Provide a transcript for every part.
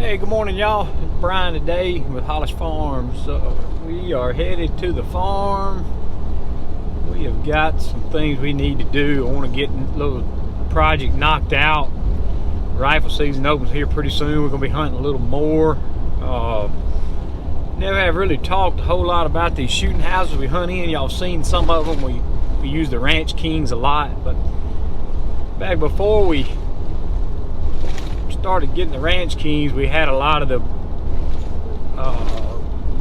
Hey, good morning, y'all. It's Brian today with Hollis Farms. We are headed to the farm. We have got some things we need to do. I want to get a little project knocked out. Rifle season opens here pretty soon. We're going to be hunting a little more. Never have really talked a whole lot about these shooting houses we hunt in. Y'all seen some of them. We use the Ranch Kings a lot, but back before we started getting the Ranch Kings, we had a lot of the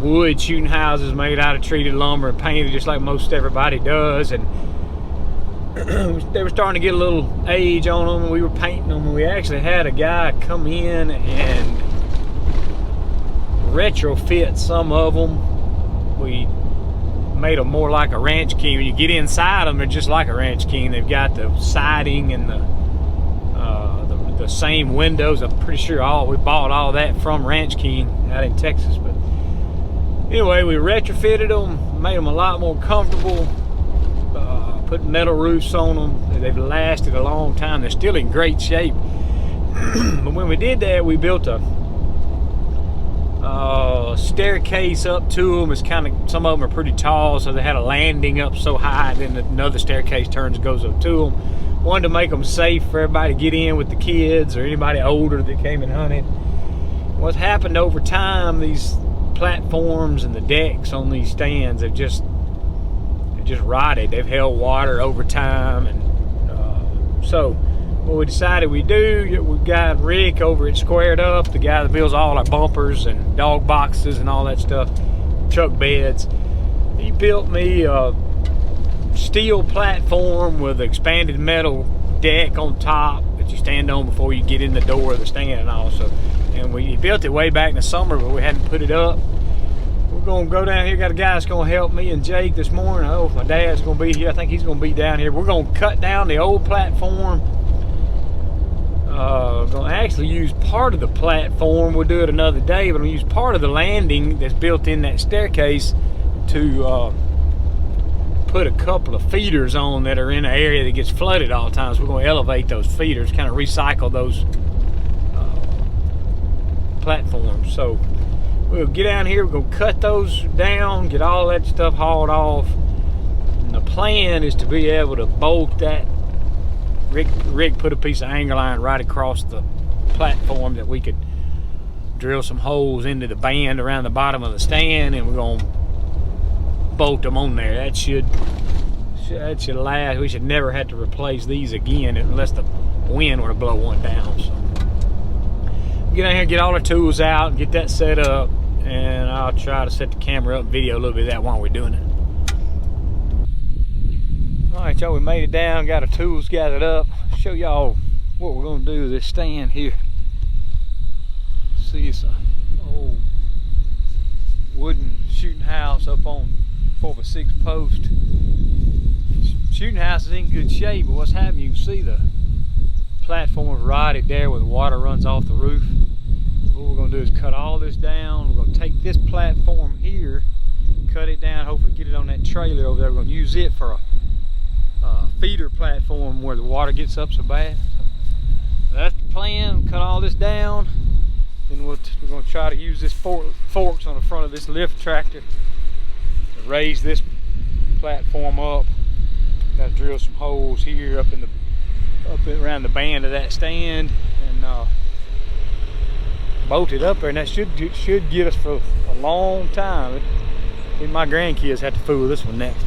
wood shooting houses made out of treated lumber and painted just like most everybody does, and they were starting to get a little age on them, and we were painting them, and we actually had a guy come in and retrofit some of them. We made them more like a Ranch King. When you get inside them, they're just like a Ranch King. They've got the siding and the same windows. I'm pretty sure we bought all that from Ranch King out in Texas. But anyway, we retrofitted them, made them a lot more comfortable, put metal roofs on them. They've lasted a long time. They're still in great shape. But when we did that, we built a staircase up to them. It's kind of, some of them are pretty tall, so they had a landing up so high, and then another staircase turns and goes up to them. Wanted to make them safe for everybody to get in with the kids or anybody older that came and hunted. What's happened over time, these platforms and the decks on these stands have just rotted. They've held water over time, and so what we decided we'd do, we've got Rick over at Squared Up, the guy that builds all our bumpers and dog boxes and all that stuff, truck beds. He built me a steel platform with an expanded metal deck on top that you stand on before you get in the door of the stand and all. So, and we built it way back in the summer, but we hadn't put it up. We're gonna go down here. Got a guy that's gonna help me and Jake this morning. Oh, my dad's gonna be here. I think he's gonna be down here. We're gonna cut down the old platform. Gonna actually use part of the platform. We'll do it another day, but I'm gonna use part of the landing that's built in that staircase to put a couple of feeders on that are in an area that gets flooded all the time. So we're going to elevate those feeders, kind of recycle those platforms. So we'll get down here, we're going to cut those down, get all that stuff hauled off. And the plan is to be able to bolt that. Rick put a piece of angle iron right across the platform that we could drill some holes into the band around the bottom of the stand, and we're going to bolt them on there. That should last. We should never have to replace these again unless the wind were to blow one down. So get down here, get all our tools out, and get that set up, and I'll try to set the camera up and video a little bit of that while we're doing it. Alright, y'all, we made it down, got our tools gathered up. Show y'all what we're going to do with this stand here. See, it's an old wooden shooting house up on 4x6 post. Shooting house is in good shape, but what's happening, you can see the platform is rotted there where the water runs off the roof. What we're going to do is cut all this down. We're going to take this platform here, cut it down, hopefully get it on that trailer over there. We're going to use it for a feeder platform where the water gets up so bad. So that's the plan. Cut all this down. Then we're going to try to use this forks on the front of this lift tractor to raise this platform up. Got to drill some holes here up around the band of that stand and bolt it up there, and that should get us for a long time. Even my grandkids have to fool with this one next.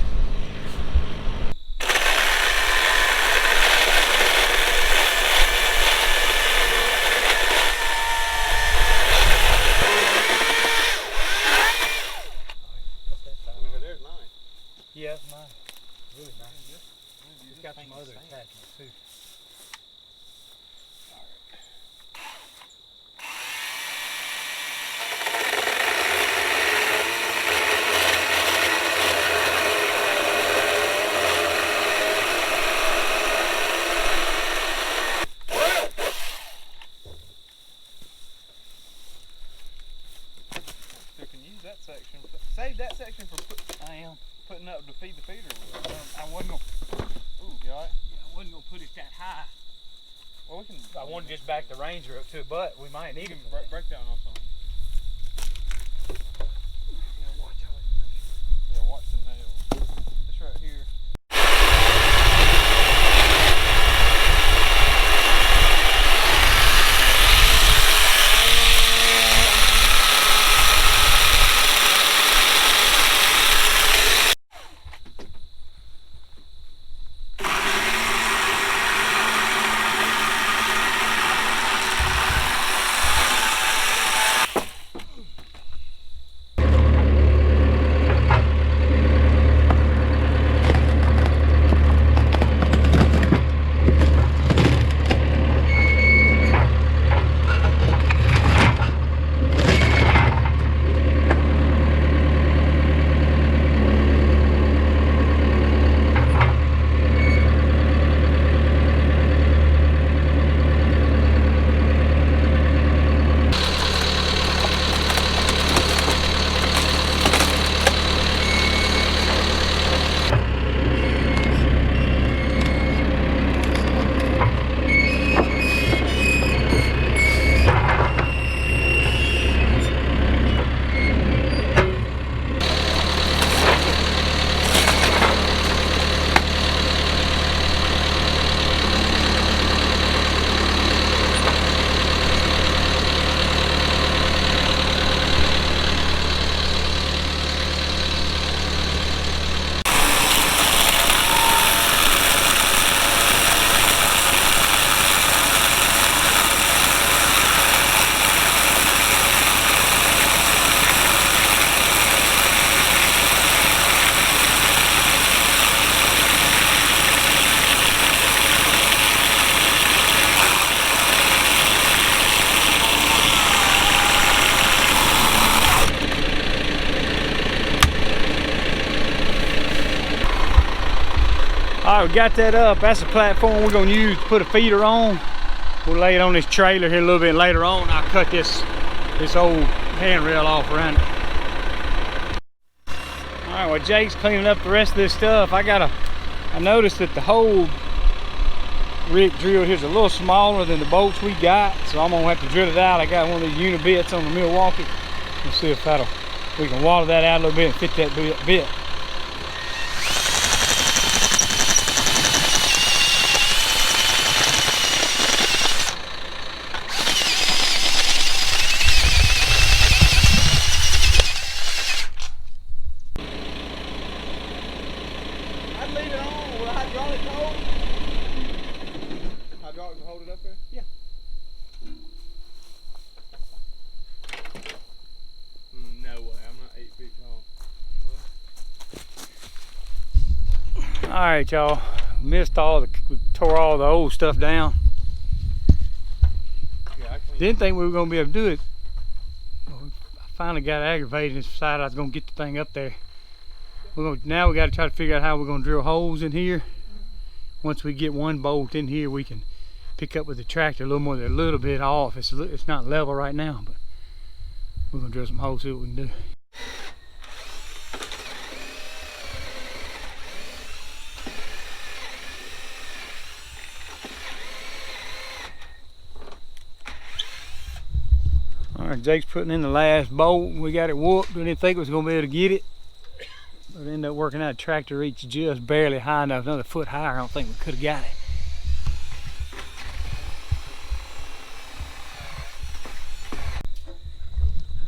Yeah, it's mine. Really nice. It's got some other attachments too. So you can use that section. Save that section for putting up to feed the feeder with. I wasn't gonna. Ooh, you alright? Yeah, I wasn't gonna put it that high. Well, we can. I want to just back the Ranger up too, but we might need him. Breakdown on something. Yeah, watch the nail. This right here. All right, we got that up. That's the platform we're gonna use to put a feeder on. We'll lay it on this trailer here a little bit later on. I'll cut this old handrail off around it. All right, well, Jake's cleaning up the rest of this stuff. I noticed that the hole Rick drilled here's a little smaller than the bolts we got, so I'm gonna have to drill it out. I got one of these unibits on the Milwaukee. We'll see if we can water that out a little bit and fit that bit. I'd leave it on with a hydraulic hold. Hydraulic will hold it up there? Yeah. No way, I'm not 8 feet tall. All right, y'all. We tore all the old stuff down. Yeah, I can't. Didn't think we were gonna be able to do it. I finally got aggravated and decided I was gonna get the thing up there. Now we got to try to figure out how we're gonna drill holes in here. Once we get one bolt in here, we can pick up with the tractor a little more than a little bit off. It's not level right now, but we're gonna drill some holes, see what we can do. All right, Jake's putting in the last bolt. We got it whooped. We didn't think it was gonna be able to get it. But it ended up working out. The tractor reached just barely high enough. Another foot higher, I don't think we could have got it.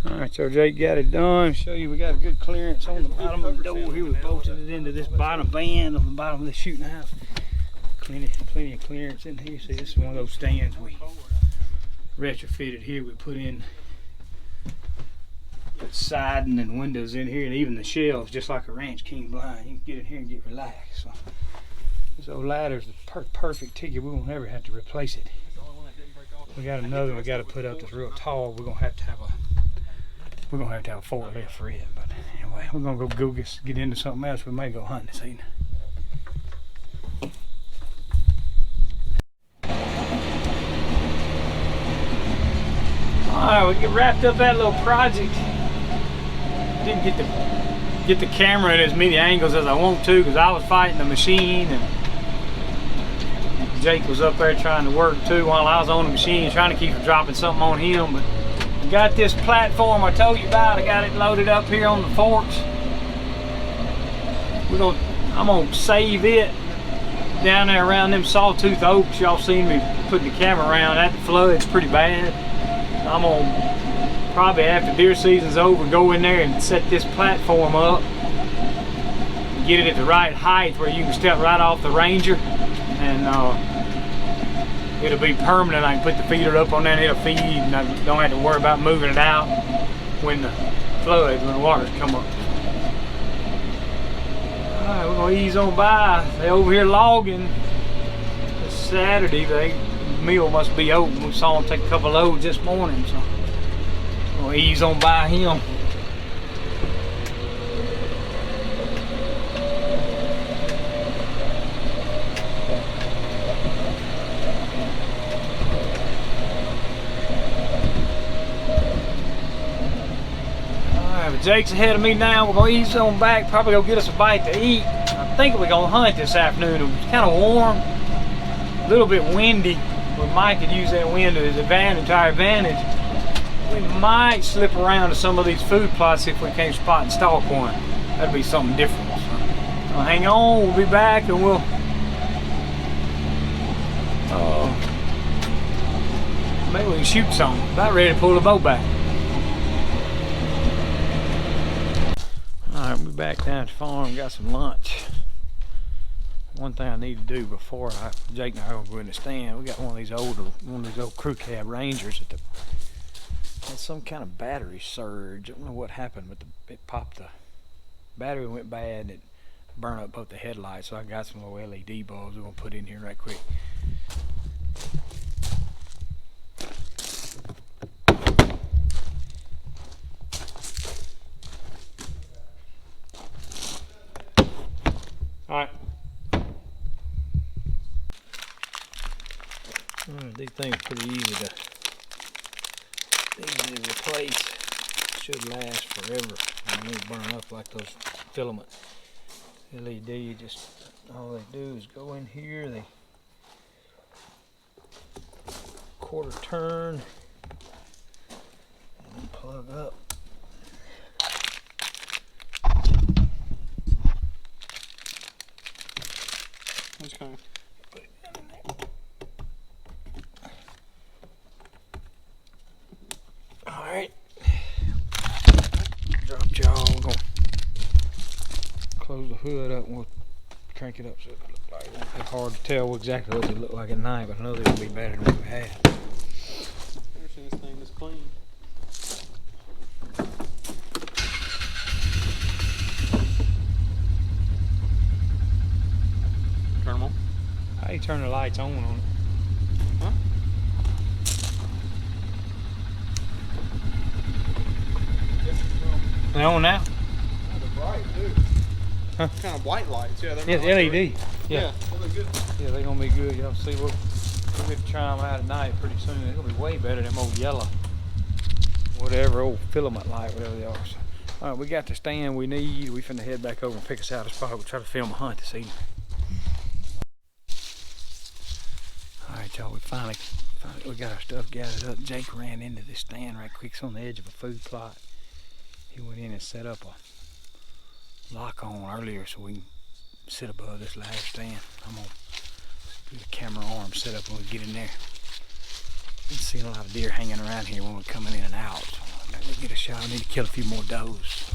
All right, so Jake got it done. Show you we got a good clearance on the bottom of the door here. We bolted it into this bottom band on the bottom of the shooting house. Plenty of clearance in here. See, this is one of those stands we retrofitted here. We put in siding and windows in here, and even the shelves, just like a Ranch King blind. You can get in here and get relaxed. So this old ladder's the perfect ticket. We won't ever have to replace it. We got another one we got to put up that's real tall. We're gonna have to have a forklift for it. But anyway, we're gonna go get into something else. We may go hunting this evening. All right, we wrapped up that little project. Didn't get the camera at as many angles as I want to because I was fighting the machine and Jake was up there trying to work too while I was on the machine, trying to keep from dropping something on him. But we got this platform I told you about. I got it loaded up here on the forks. I'm gonna save it down there around them sawtooth oaks. Y'all seen me putting the camera around. That flood's pretty bad. I'm gonna probably after deer season's over go in there and set this platform up, get it at the right height where you can step right off the Ranger, and it'll be permanent. I can put the feeder up on there and it'll feed, and I don't have to worry about moving it out when the floods, when the waters come up. Alright, we're gonna ease on by. They over here logging. It's Saturday. The mill must be open. We saw them take a couple loads this morning, so we're gonna ease on by him. Jake's ahead of me now. We're gonna ease on back, probably go get us a bite to eat. I think we're gonna hunt this afternoon. It was kind of warm, a little bit windy, but Mike could use that wind to his advantage, to our advantage. We might slip around to some of these food plots if we can't spot and stalk one. That'd be something different. So, hang on, we'll be back and we'll maybe we can shoot something. About ready to pull the boat back. Alright, we're back down at the farm, got some lunch. One thing I need to do before Jake and I are going to stand, we got one of these old crew cab Rangers that had some kind of battery surge. I don't know what happened, but it popped, the battery went bad and it burned up both the headlights. So I got some little LED bulbs we're gonna put in here right quick. Alright. These things are pretty easy to replace. Should last forever. They won't burn up like those filament LED. Just all they do is go in here, they quarter turn and then plug up. That's kind of Put it down in there. Alright. Drop jaw. We're going to close the hood up and we'll crank it up so it look like it won't be hard to tell exactly what they look like at night, but I know they'll be better than what we had. this thing is clean. Turn them on. How you turn the lights on it? Huh? They on now? They're bright too. Huh? Kind of white lights, yeah. Yeah, LED. Yeah, they look good. Yeah, they're gonna be good. Y'all see, we'll get to try them out at night pretty soon. They're gonna be way better than them old yellow, whatever, old filament light, whatever they are. So, all right, we got the stand we need. We finna head back over and pick us out a spot. We'll try to film a hunt this evening. All right, y'all, we finally we got our stuff gathered up. Jake ran into this stand right quick. It's on the edge of a food plot. He went in and set up a lock on earlier so we can sit above this ladder stand. I'm gonna do the camera arm set up when we get in there. Been seeing a lot of deer hanging around here when we're coming in and out. So maybe we'll get a shot. I need to kill a few more does.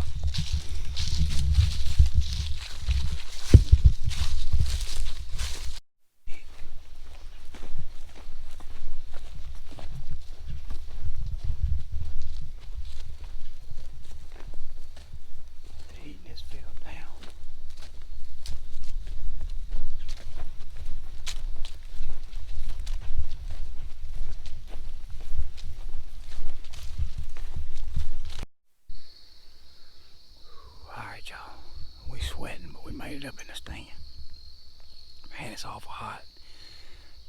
Up in the stand. Man, it's awful hot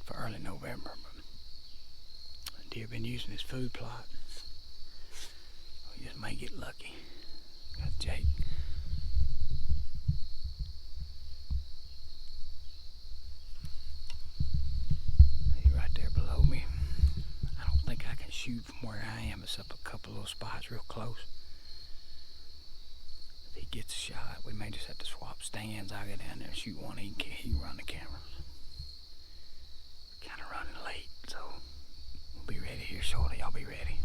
for early November, but deer been using this food plot. We just may get lucky. Got Jake. there below me. I don't think I can shoot from where I am. It's up a couple little spots real close. If he gets a shot, we may just have to swap stands. I'll get down there and shoot one. He can run the camera. Kind of running late, so we'll be ready here shortly. Y'all be ready.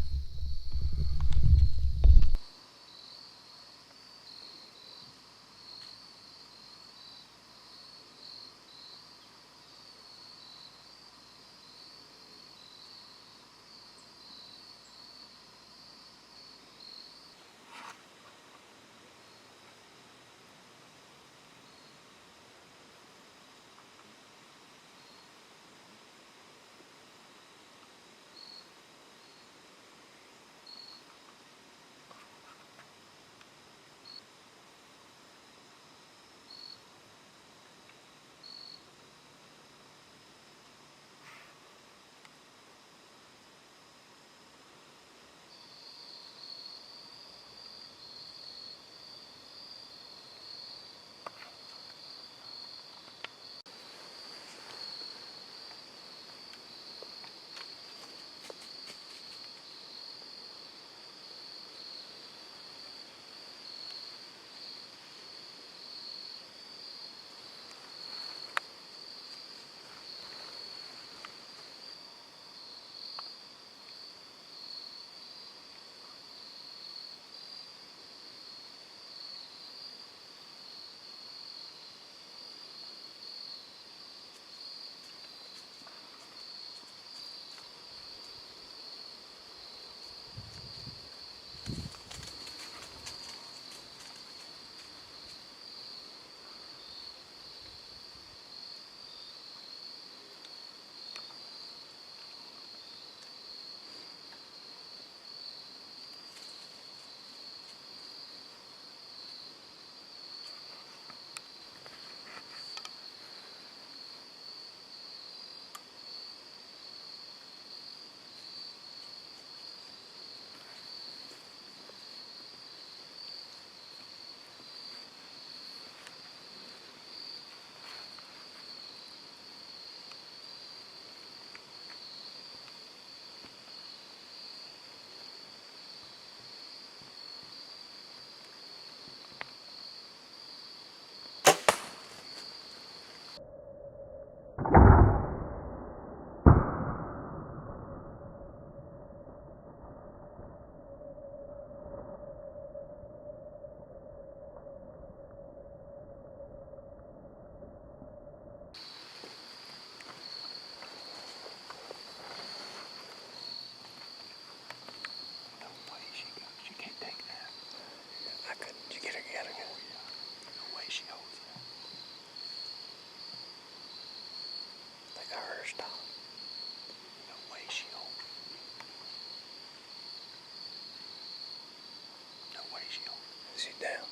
Sit down.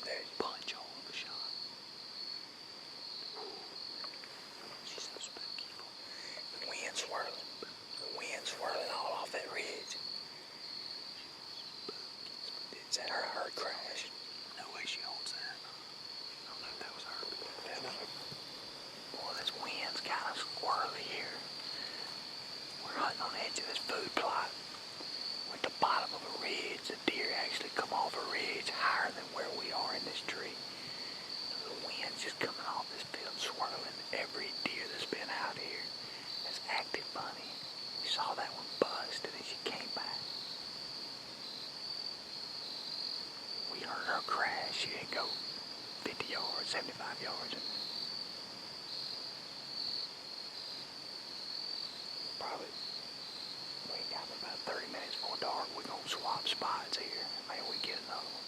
There's punch all of the shot. She's so spooky. The wind swirling. The wind swirling all off that ridge. Is that her crash? No way she holds that. I don't know if that was her. Boy, this wind's kind of squirrely here. We're hunting on the edge of this food plot. We're at the bottom of a ridge. The deer actually come off a ridge higher than where we are in this tree. The wind's just coming off this field, swirling every deer that's been out here. That's active bunny. We saw that one bust, and then she came back. We heard her crash. She didn't go 50 yards, 75 yards. Probably, we got about 30 minutes before dark. We're going to swap spots here. Maybe we get another one.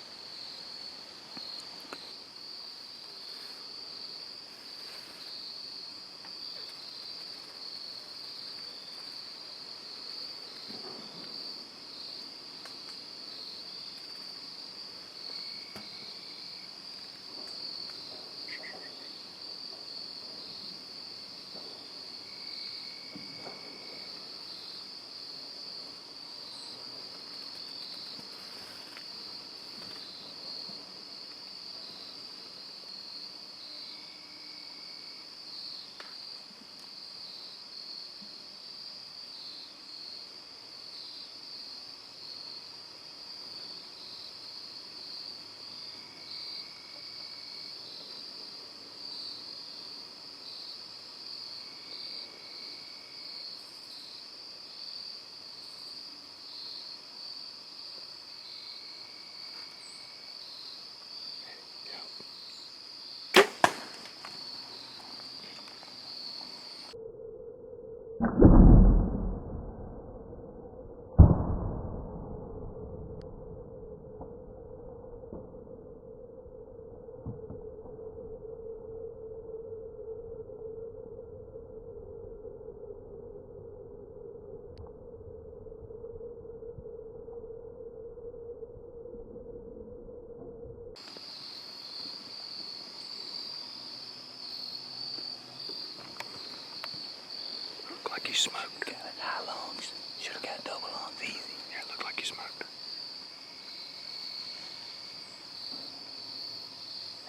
he smoked. Got it high lungs. Should have got double lungs easy. Yeah, it looked like he smoked.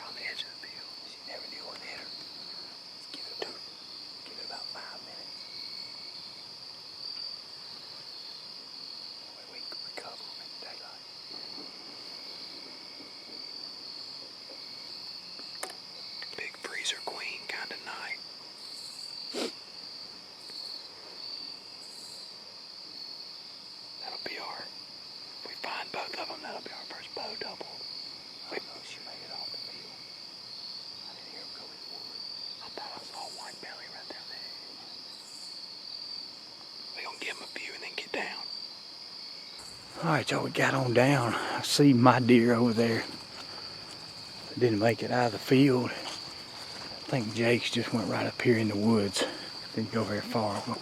Around the edge of the field. She never knew what hit her. Let's give it about 5 minutes. We can recover them in daylight. Big freezer queen kind of night. That'll be our, if we find both of them, that'll be our first bow double. I know she made it off the field. I didn't hear him go in the wood. I thought I saw a white belly right down there. We're gonna give him a few and then get down. Alright, y'all, we got on down. I see my deer over there. Didn't make it out of the field. I think Jake's just went right up here in the woods. Didn't go very far. We'll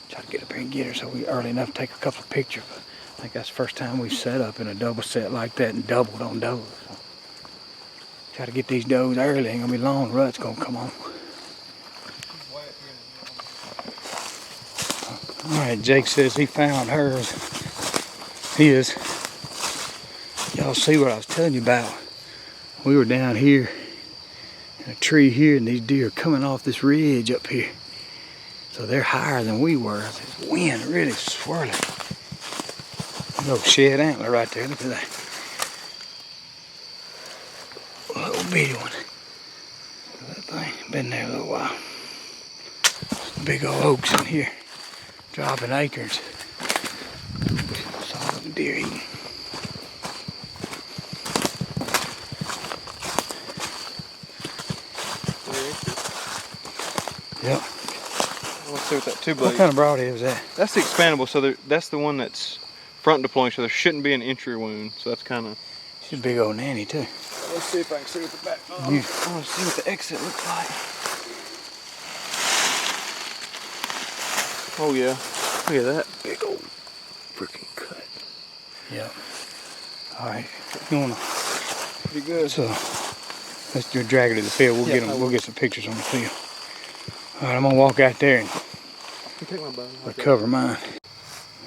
try to get up here and get her so we early enough to take a couple of pictures. But I think that's the first time we've set up in a double set like that and doubled on does. So try to get these does early. Ain't gonna be long. Rut's gonna come on. Alright, Jake says he found hers. His. Y'all see what I was telling you about. We were down here in a tree here and these deer are coming off this ridge up here. So they're higher than we were. This wind really swirling. Little shed antler right there. Look at that. Little bitty one. Look at that thing. Been there a little while. Big old oaks in here. Dropping acorns. Saw them deer eating. Yep. Let's see what that two blade. What kind of broadhead was that? That's the expandable, so that's the one that's front deploying, so there shouldn't be an entry wound. So that's kind of. She's a big old nanny too. Let's see if I can see what the back. I want to see what the exit looks like. Oh yeah, look at that big old freaking cut. Yep. All right, you wanna? Pretty good. So let's do a drag her to the field. We'll Yeah, get them. We'll get some pictures on the field. All right, I'm gonna walk out there and Take my bow. recover mine.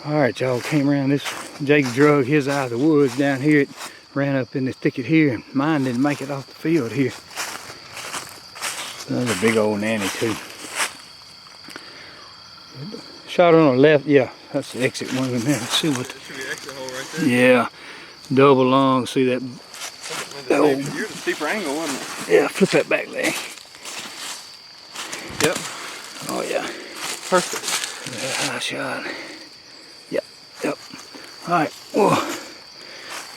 All right, y'all, came around this. Jake drug his out of the woods down here. It ran up in the thicket here, and mine didn't make it off the field here. Another big old nanny too. Shot her on the left. Yeah, that's the exit one in there. Let's see what. There should be an exit hole right there. Yeah, double long. See that? You're the steeper angle, wasn't it? Yeah, flip that back leg. Yep. Oh yeah. Perfect. Yeah, high shot. Yep, yep. All right,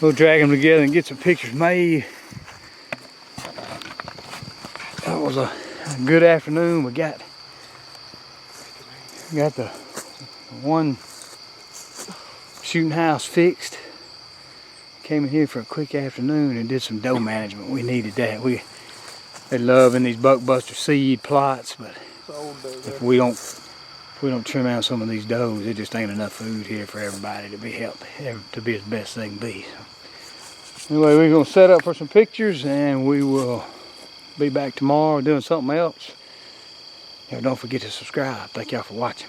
we'll drag them together and get some pictures made. That was a good afternoon. We got the one shooting house fixed. Came in here for a quick afternoon and did some doe management. We needed that. They love in these buckbuster seed plots, but if we don't trim out some of these does, it just ain't enough food here for everybody to be healthy, to be as best they can be. So anyway, we're gonna set up for some pictures and we will be back tomorrow doing something else. Don't forget to subscribe. Thank y'all for watching.